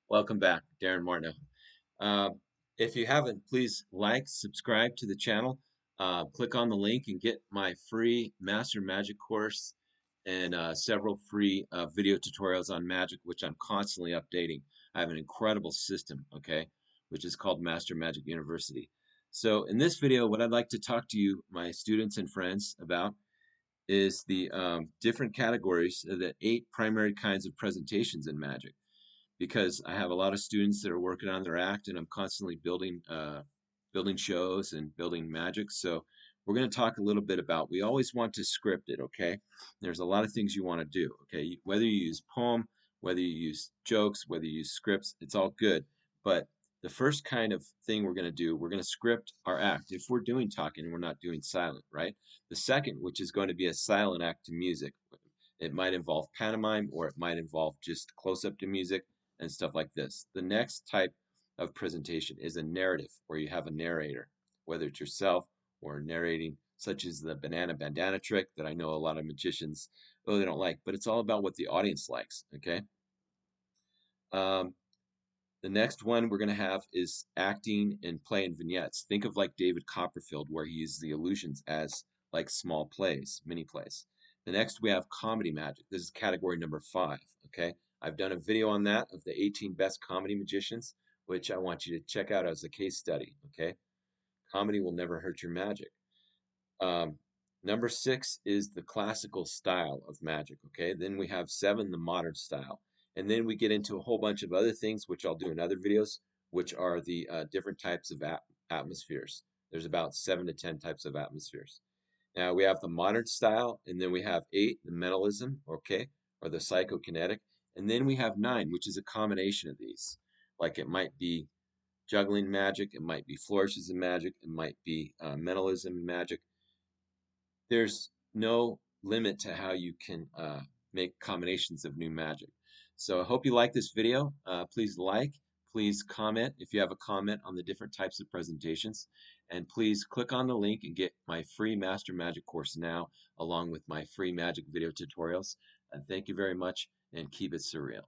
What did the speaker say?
Welcome back, Darin Martineau. Uh, if you haven't, please like, subscribe to the channel, click on the link and get my free Master Magic course and several free video tutorials on magic, which I'm constantly updating. I have an incredible system, okay, which is called Master Magic University. So in this video, what I'd like to talk to you, my students and friends, about is the different categories, the 8 primary kinds of presentations in magic because I have a lot of students that are working on their act, and I'm constantly building shows and building magic. So we're going to talk a little bit about. We always want to script it, okay? There's a lot of things you want to do, okay? Whether you use poem, whether you use jokes, whether you use scripts, it's all good. But the first kind of thing we're going to do, we're going to script our act. If we're doing talking and we're not doing silent, right? The second, which is going to be a silent act to music. It might involve pantomime or it might involve just close up to music and stuff like this. The next type of presentation is a narrative where you have a narrator, whether it's yourself or narrating, such as the banana bandana trick that I know a lot of magicians really don't like, but it's all about what the audience likes, okay? Um, the next one we're going to have is acting and playing vignettes. Think of like David Copperfield, where he uses the illusions as like small plays, mini plays. The next we have comedy magic. This is category number 5. Okay, I've done a video on that of the 18 best comedy magicians, which I want you to check out as a case study. Okay, comedy will never hurt your magic. Um, Number 6 is the classical style of magic. Okay, then we have 7, the modern style. And then we get into a whole bunch of other things, which I'll do in other videos, which are the different types of atmospheres. There's about 7 to 10 types of atmospheres. Now we have the modern style, and then we have 8, the mentalism, okay, or the psychokinetic. And then we have 9, which is a combination of these. Like it might be juggling magic, it might be flourishes of magic, it might be mentalism magic. There's no limit to how you can make combinations of new magic. So I hope you like this video. Please like, please comment if you have a comment on the different types of presentations, and please click on the link and get my free Master Magic course now, along with my free magic video tutorials. And thank you very much, and keep it surreal.